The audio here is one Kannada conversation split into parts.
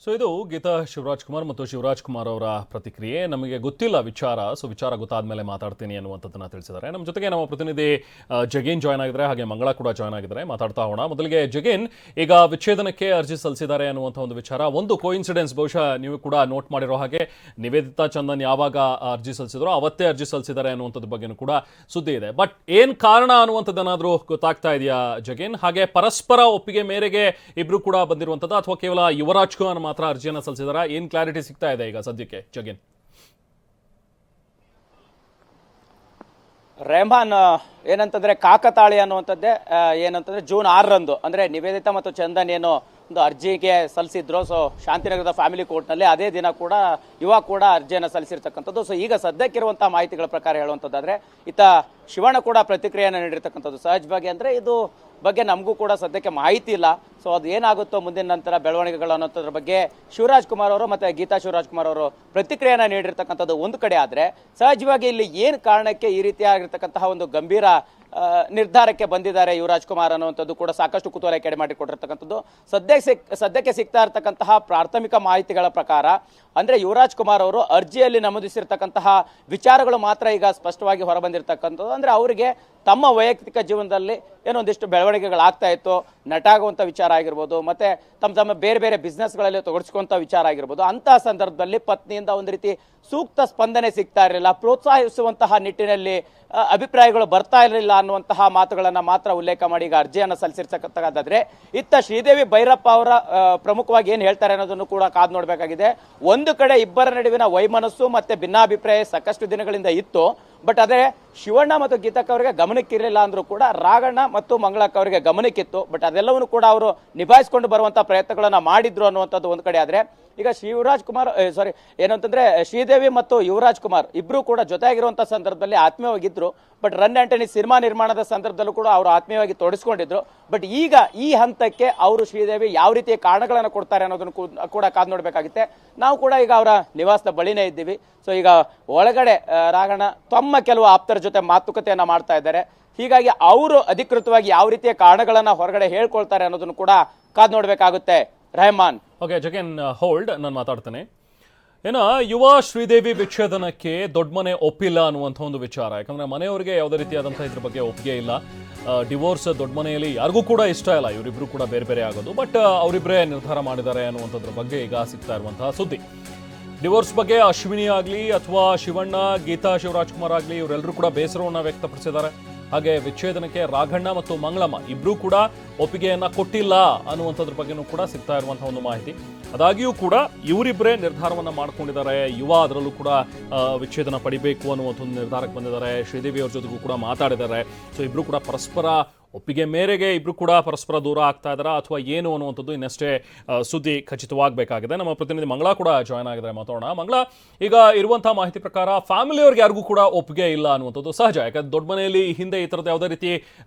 ಸೊ ಇದು ಗೀತಾ ಶಿವರಾಜ್ ಕುಮಾರ್ ಮತ್ತು ಶಿವರಾಜ್ ಕುಮಾರ್ ಅವರ ಪ್ರತಿಕ್ರಿಯೆ. ನಮಗೆ ಗೊತ್ತಿಲ್ಲ ವಿಚಾರ, ಸೊ ವಿಚಾರ ಗೊತ್ತಾದ್ಮೇಲೆ ಮಾತಾಡ್ತೀನಿ ಅನ್ನುವಂಥದ್ದನ್ನು ತಿಳಿಸಿದ್ದಾರೆ. ನಮ್ಮ ಜೊತೆಗೆ ನಮ್ಮ ಪ್ರತಿನಿಧಿ ಜಗೀನ್ ಜಾಯ್ನ್ ಆಗಿದ್ದಾರೆ, ಹಾಗೆ ಮಂಗಳ ಕೂಡ ಜಾಯ್ನ್ ಆಗಿದ್ದಾರೆ. ಮಾತಾಡ್ತಾ ಹೋಗೋಣ. ಮೊದಲಿಗೆ ಜಗೀನ್, ಈಗ ವಿಚ್ಛೇದನಕ್ಕೆ ಅರ್ಜಿ ಸಲ್ಲಿಸಿದ್ದಾರೆ ಅನ್ನುವಂಥ ಒಂದು ವಿಚಾರ, ಒಂದು ಕೋಇನ್ಸಿಡೆನ್ಸ್, ಬಹುಶಃ ನೀವು ಕೂಡ ನೋಟ್ ಮಾಡಿರೋ ಹಾಗೆ ನಿವೇದಿತಾ ಚಂದನ್ ಯಾವಾಗ ಅರ್ಜಿ ಸಲ್ಲಿಸಿದ್ರು ಅವತ್ತೇ ಅರ್ಜಿ ಸಲ್ಲಿಸಿದ್ದಾರೆ ಅನ್ನುವಂಥದ್ದು ಬಗ್ಗೆನೂ ಕೂಡ ಸುದ್ದಿ ಇದೆ. ಬಟ್ ಏನ್ ಕಾರಣ ಅನ್ನುವಂಥದ್ದೇನಾದ್ರೂ ಗೊತ್ತಾಗ್ತಾ ಇದೆಯಾ ಜಗೀನ್? ಹಾಗೆ ಪರಸ್ಪರ ಒಪ್ಪಿಗೆ ಮೇರೆಗೆ ಇಬ್ರು ಕೂಡ ಬಂದಿರುವಂಥದ್ದು ಅಥವಾ ಕೇವಲ ಯುವರಾಜ್ ಕುಮಾರ್ ಮಾತ್ರ ಅರ್ಜಿಯನ್ನು ಸಲ್ಲಿಸಿದಾರ? ಏನ್ ಕ್ಲಾರಿಟಿ ಸಿಗ್ತಾ ಇದೆ ಈಗ ಸದ್ಯಕ್ಕೆ ಜಗೀನ್? ರೆಹಮಾನ್ ಏನಂತಂದ್ರೆ ಕಾಕತಾಳಿ ಅನ್ನುವಂಥದ್ದೇ ಏನಂತಂದ್ರೆ ಜೂನ್ 6ರಂದು ಅಂದ್ರೆ ನಿವೇದಿತಾ ಮತ್ತು ಚಂದನ್ ಏನು ಒಂದು ಅರ್ಜಿಗೆ ಸಲ್ಲಿಸಿದ್ರು. ಸೊ ಶಾಂತಿನಗರದ ಫ್ಯಾಮಿಲಿ ಕೋರ್ಟ್ನಲ್ಲಿ ಅದೇ ದಿನ ಕೂಡ ಯುವ ಕೂಡ ಅರ್ಜಿಯನ್ನು ಸಲ್ಲಿಸಿರ್ತಕ್ಕಂಥದ್ದು. ಸೊ ಈಗ ಸದ್ಯಕ್ಕಿರುವಂತಹ ಮಾಹಿತಿಗಳ ಪ್ರಕಾರ ಹೇಳುವಂಥದ್ದಾದ್ರೆ ಇತ್ತ ಶಿವಣ್ಣ ಕೂಡ ಪ್ರತಿಕ್ರಿಯೆಯನ್ನು ನೀಡಿರ್ತಕ್ಕಂಥದ್ದು. ಸಹಜವಾಗಿ ಅಂದ್ರೆ ಇದು ಬಗ್ಗೆ ನಮಗೂ ಕೂಡ ಸದ್ಯಕ್ಕೆ ಮಾಹಿತಿ ಇಲ್ಲ. ಸೊ ಅದು ಏನಾಗುತ್ತೋ ಮುಂದಿನ ನಂತರ ಬೆಳವಣಿಗೆಗಳು ಅನ್ನೋದ್ರ ಬಗ್ಗೆ ಶಿವರಾಜ್ ಕುಮಾರ್ ಅವರು ಮತ್ತೆ ಗೀತಾ ಶಿವರಾಜ್ ಕುಮಾರ್ ಅವರು ಪ್ರತಿಕ್ರಿಯೆಯನ್ನು ನೀಡಿರ್ತಕ್ಕಂಥದ್ದು ಒಂದು ಕಡೆ ಆದ್ರೆ, ಸಹಜವಾಗಿ ಇಲ್ಲಿ ಏನು ಕಾರಣಕ್ಕೆ ಈ ರೀತಿಯಾಗಿರ್ತಕ್ಕಂತಹ ಒಂದು ಗಂಭೀರ ನಿರ್ಧಾರಕ್ಕೆ ಬಂದಿದ್ದಾರೆ ಯುವರಾಜ್ ಕುಮಾರ್ ಅನ್ನುವಂಥದ್ದು ಕೂಡ ಸಾಕಷ್ಟು ಕುತೂಹಲ ಕೆಡೆ ಮಾಡಿಕೊಟ್ಟಿರ್ತಕ್ಕಂಥದ್ದು. ಸದ್ಯಕ್ಕೆ ಸಿಗ್ತಾ ಇರತಕ್ಕಂತಹ ಪ್ರಾಥಮಿಕ ಮಾಹಿತಿಗಳ ಪ್ರಕಾರ ಅಂದ್ರೆ ಯುವರಾಜ್ ಕುಮಾರ್ ಅವರು ಅರ್ಜಿಯಲ್ಲಿ ನಮೂದಿಸಿರ್ತಕ್ಕಂತಹ ವಿಚಾರಗಳು ಮಾತ್ರ ಈಗ ಸ್ಪಷ್ಟವಾಗಿ ಹೊರಬಂದಿರತಕ್ಕಂಥದ್ದು. ಅಂದ್ರೆ ಅವರಿಗೆ ತಮ್ಮ ವೈಯಕ್ತಿಕ ಜೀವನದಲ್ಲಿ ಏನೊಂದಿಷ್ಟು ಬೆಳವಣಿಗೆಗಳಾಗ್ತಾ ಇತ್ತು, ನಟ ಆಗುವಂಥ ವಿಚಾರ ಆಗಿರ್ಬೋದು, ಮತ್ತೆ ತಮ್ಮ ಬೇರೆ ಬೇರೆ ಬಿಸ್ನೆಸ್ಗಳಲ್ಲಿ ತೊಡಗಿಸ್ಕೊಂಥ ವಿಚಾರ ಆಗಿರ್ಬೋದು. ಅಂತಹ ಸಂದರ್ಭದಲ್ಲಿ ಪತ್ನಿಯಿಂದ ಒಂದು ರೀತಿ ಸೂಕ್ತ ಸ್ಪಂದನೆ ಸಿಗ್ತಾ ಇರಲಿಲ್ಲ, ಪ್ರೋತ್ಸಾಹಿಸುವಂತಹ ನಿಟ್ಟಿನಲ್ಲಿ ಅಭಿಪ್ರಾಯಗಳು ಬರ್ತಾ ಇರಲಿಲ್ಲ ಅನ್ನುವಂತಹ ಮಾತುಗಳನ್ನ ಮಾತ್ರ ಉಲ್ಲೇಖ ಮಾಡಿ ಈಗ ಅರ್ಜಿಯನ್ನು ಸಲ್ಲಿಸಿರ್ತಕ್ಕಂಥದ್ದಾದ್ರೆ, ಇತ್ತ ಶ್ರೀದೇವಿ ಭೈರಪ್ಪ ಅವರ ಪ್ರಮುಖವಾಗಿ ಏನ್ ಹೇಳ್ತಾರೆ ಅನ್ನೋದನ್ನು ಕೂಡ ಕಾದು ನೋಡ್ಬೇಕಾಗಿದೆ. ಒಂದು ಕಡೆ ಇಬ್ಬರ ನಡುವಿನ ವೈಮನಸ್ಸು ಮತ್ತೆ ಭಿನ್ನಾಭಿಪ್ರಾಯ ಸಾಕಷ್ಟು ದಿನಗಳಿಂದ ಇತ್ತು. ಬಟ್ ಅದೇ ಶಿವಣ್ಣ ಮತ್ತು ಗೀತಕ್ಕ ಅವರಿಗೆ ಗಮನಕ್ಕಿರಲಿಲ್ಲ ಅಂದ್ರೂ ಕೂಡ ರಾಘಣ್ಣ ಮತ್ತು ಮಂಗಳಕ್ಕ ಅವರಿಗೆ ಗಮನಕ್ಕಿತ್ತು. ಬಟ್ ಅದೆಲ್ಲವನ್ನು ಕೂಡ ಅವರು ನಿಭಾಯಿಸಿಕೊಂಡು ಬರುವಂತಹ ಪ್ರಯತ್ನಗಳನ್ನ ಮಾಡಿದ್ರು ಅನ್ನುವಂಥದ್ದು ಒಂದು ಕಡೆ ಆದ್ರೆ, ಈಗ ಶಿವರಾಜ್ ಕುಮಾರ್ ಏನಂತಂದ್ರೆ ಶ್ರೀದೇವಿ ಮತ್ತು ಯುವರಾಜ್ ಕುಮಾರ್ ಇಬ್ರು ಕೂಡ ಜೊತೆಯಾಗಿರುವಂತಹ ಸಂದರ್ಭದಲ್ಲಿ ಆತ್ಮೀಯವಾಗಿದ್ರು. ಬಟ್ ರನ್ ಆಂಟನಿ ಸಿನಿಮಾ ನಿರ್ಮಾಣದ ಸಂದರ್ಭದಲ್ಲೂ ಕೂಡ ಅವರು ಆತ್ಮೀಯವಾಗಿ ತೊಡಗಿಸ್ಕೊಂಡಿದ್ರು. ಬಟ್ ಈಗ ಈ ಹಂತಕ್ಕೆ ಅವರು ಶ್ರೀದೇವಿ ಯಾವ ರೀತಿಯ ಕಾರಣಗಳನ್ನು ಕೊಡ್ತಾರೆ ಅನ್ನೋದನ್ನು ಕೂಡ ಕಾದು ನೋಡ್ಬೇಕಾಗುತ್ತೆ. ನಾವು ಕೂಡ ಈಗ ಅವರ ನಿವಾಸದ ಬಳಿನೇ ಇದ್ದೀವಿ. ಸೊ ಈಗ ಒಳಗಡೆ ರಾಘಣ್ಣ ತಮ್ಮ ಕೆಲವು ಆಪ್ತರ ಜೊತೆ ಮಾತುಕತೆಯನ್ನ ಮಾಡ್ತಾ ಇದ್ದಾರೆ. ಹೀಗಾಗಿ ಅವರು ಅಧಿಕೃತವಾಗಿ ಯಾವ ರೀತಿಯ ಕಾರಣಗಳನ್ನ ಹೊರಗಡೆ ಹೇಳ್ಕೊಳ್ತಾರೆ ಅನ್ನೋದನ್ನು ಕೂಡ ಕಾದು ನೋಡ್ಬೇಕಾಗುತ್ತೆ. ರೆಹಮಾನ್. ಓಕೆ ಜಗನ್, ಹೋಲ್ಡ್, ನಾನು ಮಾತಾಡ್ತೇನೆ. ಏನೋ ಯುವ ಶ್ರೀದೇವಿ ವಿಚ್ಛೇದನಕ್ಕೆ ದೊಡ್ಡ ಮನೆ ಒಪ್ಪಿಲ್ಲ ಅನ್ನುವಂಥ ಒಂದು ವಿಚಾರ. ಯಾಕಂದ್ರೆ ಮನೆಯವರಿಗೆ ಯಾವುದೇ ರೀತಿಯಾದಂಥ ಇದ್ರ ಬಗ್ಗೆ ಒಪ್ಪಿಗೆ ಇಲ್ಲ. ಡಿವೋರ್ಸ್ ದೊಡ್ಡ ಮನೆಯಲ್ಲಿ ಯಾರಿಗೂ ಕೂಡ ಇಷ್ಟ ಇಲ್ಲ, ಇವರಿಬ್ರು ಕೂಡ ಬೇರೆ ಬೇರೆ ಆಗೋದು. ಬಟ್ ಅವರಿಬ್ಬರೇ ನಿರ್ಧಾರ ಮಾಡಿದ್ದಾರೆ ಅನ್ನುವಂಥದ್ರ ಬಗ್ಗೆ ಈಗ ಸಿಗ್ತಾ ಇರುವಂತಹ ಸುದ್ದಿ. ಡಿವೋರ್ಸ್ ಬಗ್ಗೆ ಅಶ್ವಿನಿ ಆಗಲಿ ಅಥವಾ ಶಿವಣ್ಣ, ಗೀತಾ ಶಿವರಾಜ್ ಕುಮಾರ್ ಆಗಲಿ ಇವರೆಲ್ಲರೂ ಕೂಡ ಬೇಸರವನ್ನು ವ್ಯಕ್ತಪಡಿಸಿದ್ದಾರೆ. ಹಾಗೆ ವಿಚ್ಛೇದನಕ್ಕೆ ರಾಘಣ್ಣ ಮತ್ತು ಮಂಗಳಮ್ಮ ಇಬ್ರು ಕೂಡ ಒಪ್ಪಿಗೆಯನ್ನ ಕೊಟ್ಟಿಲ್ಲ ಅನ್ನುವಂಥದ್ರ ಬಗ್ಗೆನೂ ಕೂಡ ಸಿಗ್ತಾ ಇರುವಂತಹ ಒಂದು ಮಾಹಿತಿ. ಅದಾಗಿಯೂ ಕೂಡ ಇವರಿಬ್ಬರೇ ನಿರ್ಧಾರವನ್ನ ಮಾಡ್ಕೊಂಡಿದ್ದಾರೆ. ಯುವ ಅದರಲ್ಲೂ ಕೂಡ ವಿಚ್ಛೇದನ ಪಡಿಬೇಕು ಅನ್ನುವಂಥ ಒಂದು ನಿರ್ಧಾರಕ್ಕೆ ಬಂದಿದ್ದಾರೆ. ಶ್ರೀದೇವಿ ಅವ್ರ ಜೊತೆಗೂ ಕೂಡ ಮಾತಾಡಿದ್ದಾರೆ. ಸೊ ಇಬ್ರು ಕೂಡ ಪರಸ್ಪರ ಒಪ್ಪಿಗೆ ಮೇರೆಗೆ ಇಬ್ರು ಕೂಡ ಪರಸ್ಪರ ದೂರ ಆಗ್ತಾ ಇದ್ದಾರಾ ಅಥವಾ ಏನು ಅನ್ನುವಂಥದ್ದು ಇನ್ನಷ್ಟೇ ಸುದ್ದಿ ಖಚಿತವಾಗಬೇಕಾಗಿದೆ. ನಮ್ಮ ಪ್ರತಿನಿಧಿ ಮಂಗಳ ಕೂಡ ಜಾಯ್ನ್ ಆಗಿದ್ದಾರೆ, ಮಾತಾಡೋಣ. ಮಂಗಳ, ಈಗ ಇರುವಂತಹ ಮಾಹಿತಿ ಪ್ರಕಾರ ಫ್ಯಾಮಿಲಿಯವ್ರಿಗೆ ಯಾರಿಗೂ ಕೂಡ ಒಪ್ಪಿಗೆ ಇಲ್ಲ ಅನ್ನುವಂಥದ್ದು ಸಹಜ. ಯಾಕಂದ್ರೆ ದೊಡ್ಡ ಮನೆಯಲ್ಲಿ ಹಿಂದೆ ಈ ಥರದ ಯಾವುದೇ ರೀತಿ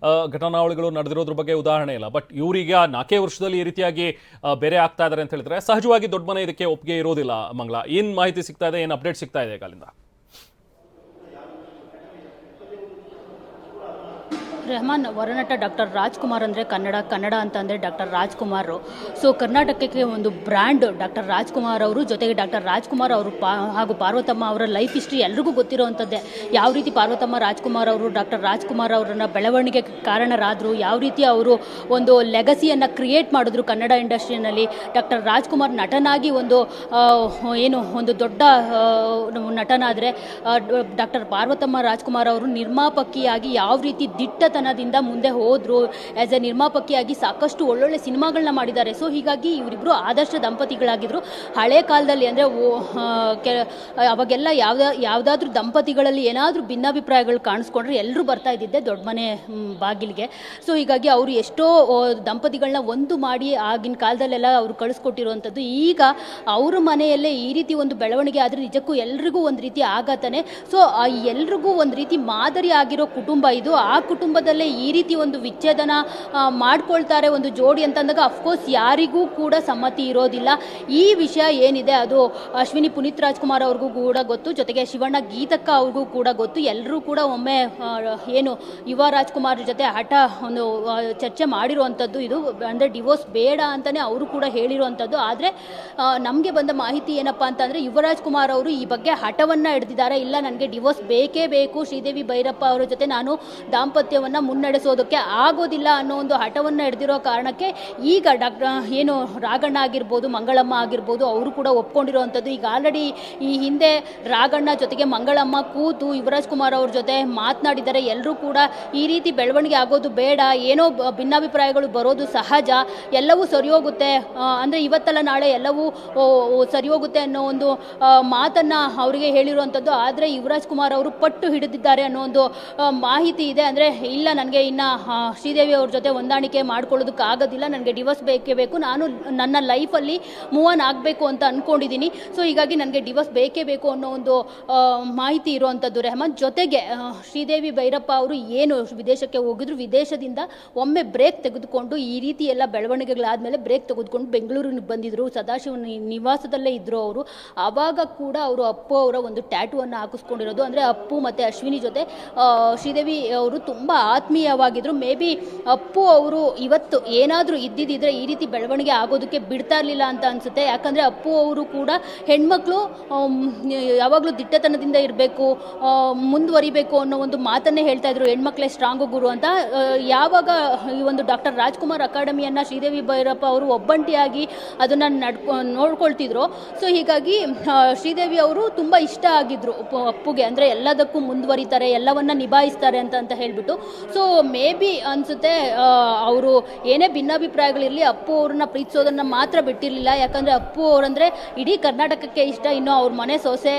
ಘಟನಾವಳಿಗಳು ನಡೆದಿರೋದ್ರ ಬಗ್ಗೆ ಉದಾಹರಣೆ ಇಲ್ಲ. ಬಟ್ ಇವರೀಗ 4 ವರ್ಷದಲ್ಲಿ ಈ ರೀತಿಯಾಗಿ ಬೇರೆ ಆಗ್ತಾ ಇದ್ದಾರೆ ಅಂತ ಹೇಳಿದ್ರೆ ಸಹಜವಾಗಿ ದೊಡ್ಡ ಮನೆ ಇದಕ್ಕೆ ಒಪ್ಪಿಗೆ ಇರೋದಿಲ್ಲ. ಮಂಗಳ, ಏನ್ ಮಾಹಿತಿ ಸಿಗ್ತಾ ಇದೆ, ಏನು ಅಪ್ಡೇಟ್ ಸಿಗ್ತಾ ಇದೆ ಕಾಲಿಂದ? ರೆಹಮಾನ್, ವರನಟ ಡಾಕ್ಟರ್ ರಾಜ್ಕುಮಾರ್ ಅಂದರೆ ಕನ್ನಡ ಅಂತಂದರೆ ಡಾಕ್ಟರ್ ರಾಜ್ಕುಮಾರ್. ಸೊ ಕರ್ನಾಟಕಕ್ಕೆ ಒಂದು ಬ್ರ್ಯಾಂಡ್ ಡಾಕ್ಟರ್ ರಾಜ್ಕುಮಾರ್ ಅವರು. ಜೊತೆಗೆ ಡಾಕ್ಟರ್ ರಾಜ್ಕುಮಾರ್ ಅವರು ಹಾಗೂ ಪಾರ್ವತಮ್ಮ ಅವರ ಲೈಫ್ ಹಿಸ್ಟ್ರಿ ಎಲ್ರಿಗೂ ಗೊತ್ತಿರೋವಂಥದ್ದೇ. ಯಾವ ರೀತಿ ಪಾರ್ವತಮ್ಮ ರಾಜ್ಕುಮಾರ್ ಅವರು ಡಾಕ್ಟರ್ ರಾಜ್ಕುಮಾರ್ ಅವರನ್ನು ಬೆಳವಣಿಗೆ ಕಾರಣರಾದರು, ಯಾವ ರೀತಿ ಅವರು ಒಂದು ಲೆಗಸಿಯನ್ನು ಕ್ರಿಯೇಟ್ ಮಾಡಿದ್ರು ಕನ್ನಡ ಇಂಡಸ್ಟ್ರಿಯಲ್ಲಿ. ಡಾಕ್ಟರ್ ರಾಜ್ಕುಮಾರ್ ನಟನಾಗಿ ಒಂದು ದೊಡ್ಡ ನಟನಾದರೆ, ಡಾಕ್ಟರ್ ಪಾರ್ವತಮ್ಮ ರಾಜ್ಕುಮಾರ್ ಅವರು ನಿರ್ಮಾಪಕಿಯಾಗಿ ಯಾವ ರೀತಿ ದಿಟ್ಟತನದಿಂದ ಮುಂದೆ ಹೋದ್ರು. ಆಸ್ ಎ ನಿರ್ಮಾಪಕಿಯಾಗಿ ಸಾಕಷ್ಟು ಒಳ್ಳೊಳ್ಳೆ ಸಿನಿಮಾಗಳನ್ನ ಮಾಡಿದ್ದಾರೆ. ಸೊ ಹೀಗಾಗಿ ಇವರಿಬ್ಬರು ಆದರ್ಶ ದಂಪತಿಗಳಾಗಿದ್ರು. ಹಳೆ ಕಾಲದಲ್ಲಿ ಅಂದರೆ ಅವಾಗೆಲ್ಲ ಯಾವುದಾದ್ರೂ ದಂಪತಿಗಳಲ್ಲಿ ಏನಾದರೂ ಭಿನ್ನಾಭಿಪ್ರಾಯಗಳು ಕಾಣಿಸ್ಕೊಂಡ್ರೆ ಎಲ್ಲರೂ ಬರ್ತಾ ಇದ್ದಿದ್ದೆ ದೊಡ್ಡ ಮನೆ ಬಾಗಿಲಿಗೆ. ಸೊ ಹೀಗಾಗಿ ಅವರು ಎಷ್ಟೋ ದಂಪತಿಗಳನ್ನ ಒಂದು ಮಾಡಿ ಆಗಿನ ಕಾಲದಲ್ಲೆಲ್ಲ ಅವರು ಕಳಿಸ್ಕೊಟ್ಟಿರುವಂಥದ್ದು. ಈಗ ಅವ್ರ ಮನೆಯಲ್ಲೇ ಈ ರೀತಿ ಒಂದು ಬೆಳವಣಿಗೆ ಆದರೆ ನಿಜಕ್ಕೂ ಎಲ್ರಿಗೂ ಒಂದು ರೀತಿ ಆಘಾತನೇ. ಸೊ ಎಲ್ರಿಗೂ ಒಂದು ರೀತಿ ಮಾದರಿ ಆಗಿರೋ ಕುಟುಂಬ ಇದು. ಆ ಕುಟುಂಬದ ನಿವಾಸದಲ್ಲೇ ಈ ರೀತಿ ಒಂದು ವಿಚ್ಛೇದನ ಮಾಡ್ಕೊಳ್ತಾರೆ ಒಂದು ಜೋಡಿ ಅಂತಂದಾಗ ಅಫ್ಕೋರ್ಸ್ ಯಾರಿಗೂ ಕೂಡ ಸಮ್ಮತಿ ಇರೋದಿಲ್ಲ. ಈ ವಿಷಯ ಏನಿದೆ ಅದು ಅಶ್ವಿನಿ ಪುನೀತ್ ರಾಜ್ಕುಮಾರ್ ಅವ್ರಿಗೂ ಕೂಡ ಗೊತ್ತು, ಜೊತೆಗೆ ಶಿವಣ್ಣ ಗೀತಕ್ಕ ಅವ್ರಿಗೂ ಕೂಡ ಗೊತ್ತು. ಎಲ್ಲರೂ ಕೂಡ ಒಮ್ಮೆ ಏನು ಯುವ ರಾಜ್ಕುಮಾರ್ ಜೊತೆ ಹಠ ಒಂದು ಚರ್ಚೆ ಮಾಡಿರುವಂಥದ್ದು ಇದು, ಅಂದರೆ ಡಿವೋರ್ಸ್ ಬೇಡ ಅಂತಲೇ ಅವರು ಕೂಡ ಹೇಳಿರುವಂಥದ್ದು. ಆದರೆ ನಮಗೆ ಬಂದ ಮಾಹಿತಿ ಏನಪ್ಪ ಅಂತಂದರೆ ಯುವರಾಜ್ ಕುಮಾರ್ ಅವರು ಈ ಬಗ್ಗೆ ಹಠವನ್ನು ಹಿಡಿದಿದ್ದಾರೆ. ಇಲ್ಲ, ನನಗೆ ಡಿವೋರ್ಸ್ ಬೇಕೇ ಬೇಕು, ಶ್ರೀದೇವಿ ಭೈರಪ್ಪ ಅವರ ಜೊತೆ ನಾನು ದಾಂಪತ್ಯವನ್ನು ಮುನ್ನಡೆಸೋದಕ್ಕೆ ಆಗೋದಿಲ್ಲ ಅನ್ನೋ ಒಂದು ಹಠವನ್ನು ಹಿಡಿದಿರೋ ಕಾರಣಕ್ಕೆ ಈಗ ಏನು ರಾಘಣ್ಣ ಆಗಿರ್ಬೋದು, ಮಂಗಳಮ್ಮ ಆಗಿರ್ಬೋದು, ಅವರು ಕೂಡ ಒಪ್ಕೊಂಡಿರುವಂಥದ್ದು. ಈಗ ಆಲ್ರೆಡಿ ಈ ಹಿಂದೆ ರಾಘಣ್ಣ ಜೊತೆಗೆ ಮಂಗಳಮ್ಮ ಕೂತು ಯುವರಾಜ್ ಕುಮಾರ್ ಅವ್ರ ಜೊತೆ ಮಾತನಾಡಿದ್ದಾರೆ. ಎಲ್ಲರೂ ಕೂಡ ಈ ರೀತಿ ಬೆಳವಣಿಗೆ ಆಗೋದು ಬೇಡ, ಏನೋ ಭಿನ್ನಾಭಿಪ್ರಾಯಗಳು ಬರೋದು ಸಹಜ, ಎಲ್ಲವೂ ಸರಿ ಹೋಗುತ್ತೆ, ಅಂದರೆ ಇವತ್ತಲ್ಲ ನಾಳೆ ಎಲ್ಲವೂ ಸರಿ ಹೋಗುತ್ತೆ ಅನ್ನೋ ಒಂದು ಮಾತನ್ನು ಅವರಿಗೆ ಹೇಳಿರುವಂಥದ್ದು. ಆದರೆ ಯುವರಾಜ್ ಕುಮಾರ್ ಅವರು ಪಟ್ಟು ಹಿಡಿದಿದ್ದಾರೆ ಅನ್ನೋ ಒಂದು ಮಾಹಿತಿ ಇದೆ. ಅಂದರೆ ಇಲ್ಲ, ನನಗೆ ಇನ್ನು ಶ್ರೀದೇವಿ ಅವ್ರ ಜೊತೆ ಹೊಂದಾಣಿಕೆ ಮಾಡ್ಕೊಳ್ಳೋದಕ್ಕಾಗೋದಿಲ್ಲ, ನನಗೆ ಡಿವೋರ್ಸ್ ಬೇಕೇ ಬೇಕು, ನಾನು ನನ್ನ ಲೈಫಲ್ಲಿ ಮೂವ್ ಆನ್ ಆಗಬೇಕು ಅಂತ ಅಂದ್ಕೊಂಡಿದ್ದೀನಿ, ಸೊ ಹೀಗಾಗಿ ನನಗೆ ಡಿವೋರ್ಸ್ ಬೇಕೇ ಬೇಕು ಅನ್ನೋ ಒಂದು ಮಾಹಿತಿ ಇರುವಂಥದ್ದು ರೆಹಮಾನ್. ಜೊತೆಗೆ ಶ್ರೀದೇವಿ ಭೈರಪ್ಪ ಅವರು ಏನು ವಿದೇಶಕ್ಕೆ ಹೋಗಿದ್ರು, ವಿದೇಶದಿಂದ ಒಮ್ಮೆ ಬ್ರೇಕ್ ತೆಗೆದುಕೊಂಡು ಈ ರೀತಿ ಎಲ್ಲ ಬೆಳವಣಿಗೆಗಳಾದಮೇಲೆ ಬ್ರೇಕ್ ತೆಗೆದುಕೊಂಡು ಬೆಂಗಳೂರಿಗೆ ಬಂದಿದ್ದರು, ಸದಾಶಿವ ನಿವಾಸದಲ್ಲೇ ಇದ್ದರು ಅವರು. ಆವಾಗ ಕೂಡ ಅವರು ಅಪ್ಪು ಅವರ ಒಂದು ಟ್ಯಾಟೂವನ್ನು ಹಾಕಿಸ್ಕೊಂಡಿರೋದು. ಅಂದರೆ ಅಪ್ಪು ಮತ್ತು ಅಶ್ವಿನಿ ಜೊತೆ ಶ್ರೀದೇವಿ ಅವರು ತುಂಬ ಆತ್ಮೀಯವಾಗಿದ್ದರು. ಮೇ ಬಿ ಅಪ್ಪು ಅವರು ಇವತ್ತು ಏನಾದರೂ ಇದ್ದಿದ್ದರೆ ಈ ರೀತಿ ಬೆಳವಣಿಗೆ ಆಗೋದಕ್ಕೆ ಬಿಡ್ತಾ ಇರಲಿಲ್ಲ ಅಂತ ಅನಿಸುತ್ತೆ. ಯಾಕಂದರೆ ಅಪ್ಪು ಅವರು ಕೂಡ ಹೆಣ್ಮಕ್ಳು ಯಾವಾಗಲೂ ದಿಟ್ಟತನದಿಂದ ಇರಬೇಕು, ಮುಂದುವರಿಬೇಕು ಅನ್ನೋ ಒಂದು ಮಾತನ್ನೇ ಹೇಳ್ತಾ ಇದ್ರು, ಹೆಣ್ಮಕ್ಳೇ ಸ್ಟ್ರಾಂಗು ಗುರು ಅಂತ. ಯಾವಾಗ ಈ ಒಂದು ಡಾಕ್ಟರ್ ರಾಜ್ಕುಮಾರ್ ಅಕಾಡೆಮಿಯನ್ನು ಶ್ರೀದೇವಿ ಭೈರಪ್ಪ ಅವರು ಒಬ್ಬಂಟಿಯಾಗಿ ಅದನ್ನು ನೋಡ್ಕೊಳ್ತಿದ್ರು, ಸೊ ಹೀಗಾಗಿ ಶ್ರೀದೇವಿ ಅವರು ತುಂಬ ಇಷ್ಟ ಆಗಿದ್ರು ಅಪ್ಪುಗೆ. ಅಂದರೆ ಎಲ್ಲದಕ್ಕೂ ಮುಂದುವರಿತಾರೆ, ಎಲ್ಲವನ್ನ ನಿಭಾಯಿಸ್ತಾರೆ ಅಂತ ಹೇಳ್ಬಿಟ್ಟು. ಸೊ ಮೇ ಬಿ ಅನಿಸುತ್ತೆ ಅವರು ಏನೇ ಭಿನ್ನಾಭಿಪ್ರಾಯಗಳಿರಲಿ ಅಪ್ಪು ಅವ್ರನ್ನ ಪ್ರೀತಿಸೋದನ್ನು ಮಾತ್ರ ಬಿಟ್ಟಿರಲಿಲ್ಲ. ಯಾಕಂದರೆ ಅಪ್ಪು ಅವರಂದರೆ ಇಡೀ ಕರ್ನಾಟಕಕ್ಕೆ ಇಷ್ಟ. ಇನ್ನು ಅವ್ರ ಮನೆ ಸೊಸೆ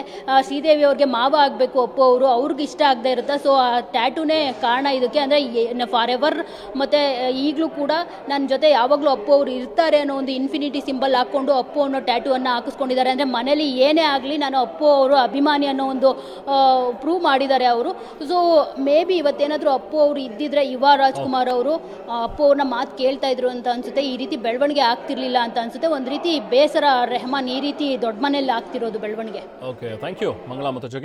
ಶ್ರೀದೇವಿ ಅವ್ರಿಗೆ ಮಾವ ಆಗಬೇಕು ಅಪ್ಪು ಅವರು, ಅವ್ರಿಗೆ ಇಷ್ಟ ಆಗದೆ ಇರುತ್ತೆ. ಸೊ ಆ ಟ್ಯಾಟೂನೇ ಕಾರಣ ಇದಕ್ಕೆ. ಅಂದರೆ ಫಾರ್ ಎವರ್ ಮತ್ತು ಈಗಲೂ ಕೂಡ ನನ್ನ ಜೊತೆ ಯಾವಾಗಲೂ ಅಪ್ಪು ಅವರು ಇರ್ತಾರೆ ಅನ್ನೋ ಒಂದು ಇನ್ಫಿನಿಟಿ ಸಿಂಬಲ್ ಹಾಕ್ಕೊಂಡು ಅಪ್ಪು ಅನ್ನೋ ಟ್ಯಾಟೂವನ್ನು ಹಾಕಿಸ್ಕೊಂಡಿದ್ದಾರೆ. ಅಂದರೆ ಮನೇಲಿ ಏನೇ ಆಗಲಿ ನಾನು ಅಪ್ಪು ಅವರು ಅಭಿಮಾನಿ ಅನ್ನೋ ಒಂದು ಪ್ರೂವ್ ಮಾಡಿದ್ದಾರೆ ಅವರು. ಸೊ ಮೇ ಬಿ ಇವತ್ತೇನಾದರೂ ಅಪ್ಪು ಅವರು ಇದ್ದಿದ್ರೆ ಯುವ ರಾಜ್ಕುಮಾರ್ ಅವರು ಅಪ್ಪು ಅವ್ರನ್ನ ಮಾತು ಕೇಳ್ತಾ ಇದ್ರು ಅಂತ ಅನಿಸುತ್ತೆ. ಈ ರೀತಿ ಬೆಳವಣಿಗೆ ಆಗ್ತಿರ್ಲಿಲ್ಲ ಅಂತ ಅನಿಸುತ್ತೆ. ಒಂದು ರೀತಿ ಬೇಸರ ರೆಹಮಾನ್, ಈ ರೀತಿ ದೊಡ್ಡ ಮನೆಯಲ್ಲಿ ಆಗ್ತಿರೋದು ಬೆಳವಣಿಗೆ. ಓಕೆ, ಥ್ಯಾಂಕ್ ಯು ಮಂಗಳಾ ಮತ್ತು